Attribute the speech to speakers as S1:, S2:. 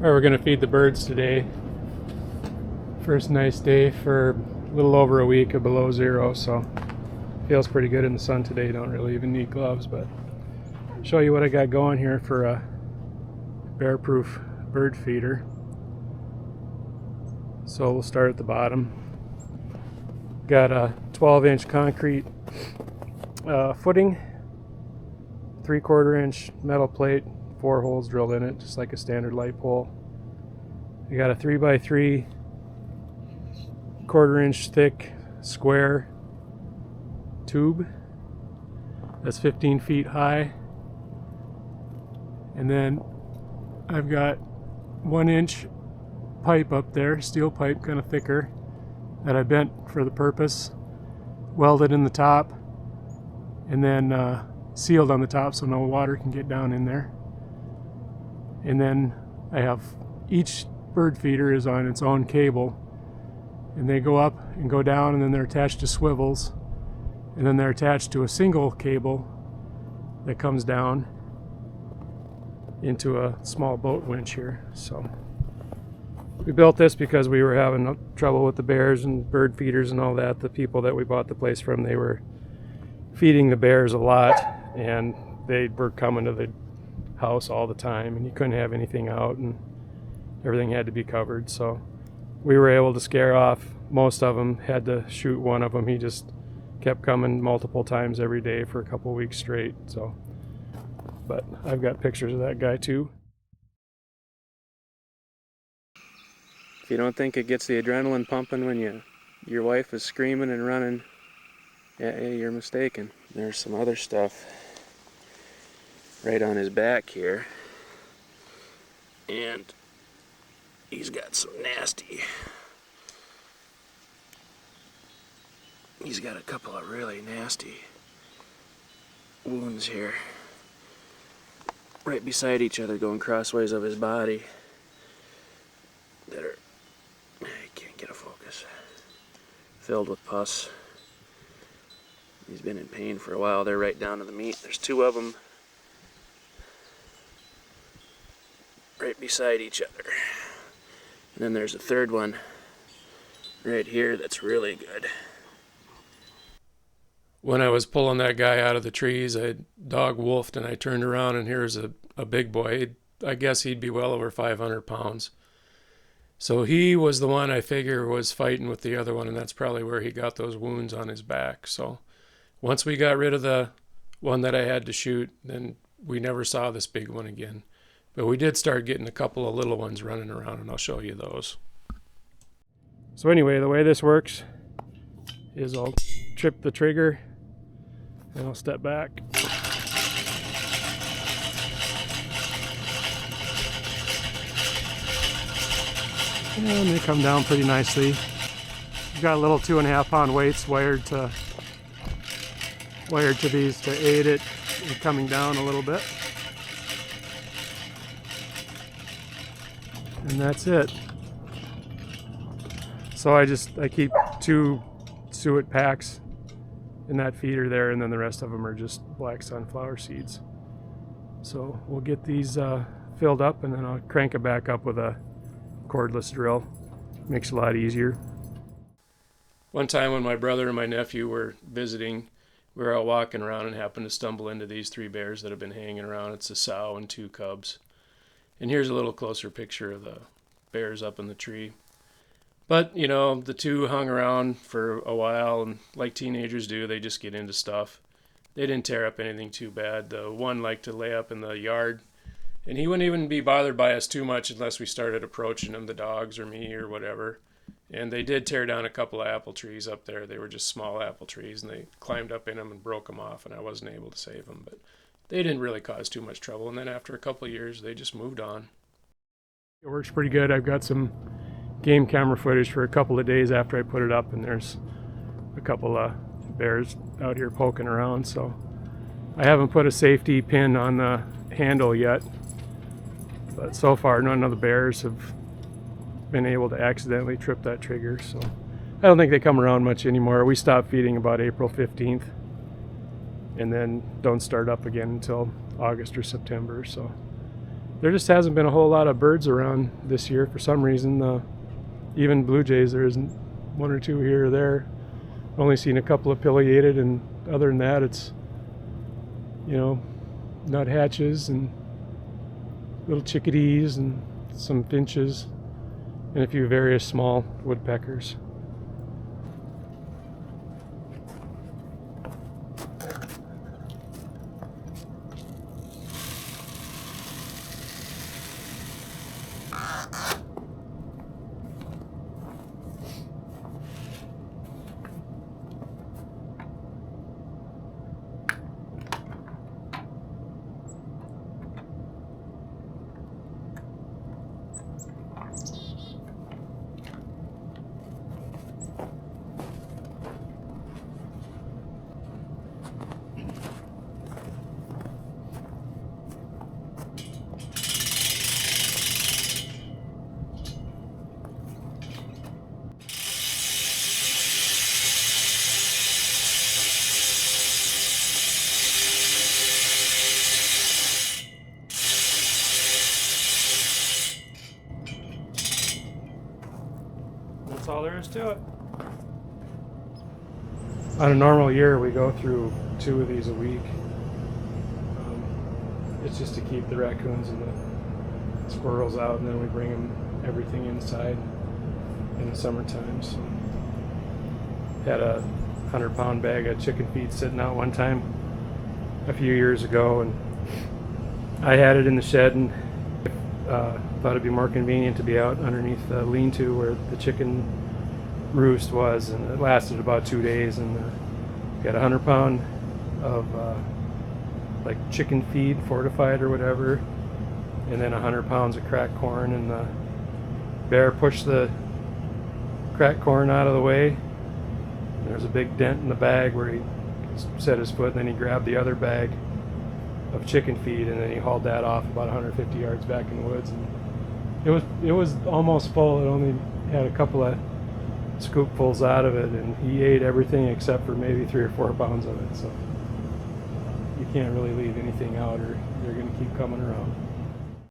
S1: Alright, we're going to feed the birds today. First nice day for a little over a week of below zero, so feels pretty good in the sun today. Don't really even need gloves, but show you what I got going here for a bear-proof bird feeder. So we'll start at the bottom. Got a 12-inch concrete footing, 3/4-inch metal plate, 4 holes drilled in it, just like a standard light pole. I got a 3x3 1/4-inch thick square tube that's 15 feet high, and then I've got 1-inch pipe up there, steel pipe, kind of thicker, that I bent for the purpose, welded in the top, and then sealed on the top so no water can get down in there. And then I have each bird feeder is on its own cable, and they go up and go down, and then they're attached to swivels, and then they're attached to a single cable that comes down into a small boat winch here. So we built this because we were having trouble with the bears and bird feeders and all that. The people that we bought the place from, they were feeding the bears a lot, and they were coming to the house all the time, and you couldn't have anything out, and everything had to be covered. So we were able to scare off most of them. Had to shoot one of them. He just kept coming multiple times every day for a couple weeks straight. So, but I've got pictures of that guy too. If you don't think it gets the adrenaline pumping when your wife is screaming and running, yeah, you're mistaken. There's some other stuff right on his back here, and he's got some nasty, he's got a couple of really nasty wounds here right beside each other, going crossways of his body, that are, I can't get a focus, filled with pus. He's been in pain for a while. They're right down to the meat. There's 2 of them right beside each other. And then there's a 3rd one right here that's really good. When I was pulling that guy out of the trees, I dog wolfed, and I turned around, and here's a big boy. I guess he'd be well over 500 pounds. So he was the one I figure was fighting with the other one, and that's probably where he got those wounds on his back. So once we got rid of the one that I had to shoot, then we never saw this big one again. But we did start getting a couple of little ones running around, and I'll show you those. So anyway, the way this works is I'll trip the trigger, and I'll step back. And they come down pretty nicely. You've got little 2.5 pound weights wired to these to aid it in coming down a little bit. And that's it. So I keep 2 suet packs in that feeder there, and then the rest of them are just black sunflower seeds. So we'll get these filled up, and then I'll crank it back up with a cordless drill. Makes it a lot easier. One time when my brother and my nephew were visiting, we were out walking around and happened to stumble into these 3 bears that have been hanging around. It's a sow and 2 cubs. And here's a little closer picture of the bears up in the tree. But, you know, the 2 hung around for a while, and like teenagers do, they just get into stuff. They didn't tear up anything too bad. The one liked to lay up in the yard, and he wouldn't even be bothered by us too much unless we started approaching him, the dogs or me or whatever. And they did tear down a couple of apple trees up there. They were just small apple trees, and they climbed up in them and broke them off, and I wasn't able to save them. But they didn't really cause too much trouble, and then after a couple of years, they just moved on. It works pretty good. I've got some game camera footage for a couple of days after I put it up, and there's a couple of bears out here poking around. So I haven't put a safety pin on the handle yet, but so far none of the bears have been able to accidentally trip that trigger. So I don't think they come around much anymore. We stopped feeding about April 15th. And then don't start up again until August or September. So there just hasn't been a whole lot of birds around this year for some reason. Even blue jays, there isn't one or two here or there. Only seen a couple of pileated, and other than that, it's, you know, nuthatches and little chickadees and some finches and a few various small woodpeckers. That's all there is to it. On a normal year, we go through 2 of these a week. It's just to keep the raccoons and the squirrels out, and then we bring them everything inside in the summertime. So, had a 100-pound bag of chicken feed sitting out one time a few years ago, and I had it in the shed, and thought it'd be more convenient to be out underneath the lean-to where the chicken roost was, and it lasted about 2 days, and got a 100-pound of like chicken feed, fortified or whatever, and then 100 pounds of cracked corn, and the bear pushed the cracked corn out of the way. There's a big dent in the bag where he set his foot, and then he grabbed the other bag of chicken feed, and then he hauled that off about 150 yards back in the woods, and it was almost full. It only had a couple of scoopfuls out of it, and he ate everything except for maybe 3 or 4 pounds of it. So you can't really leave anything out, or they're going to keep coming around.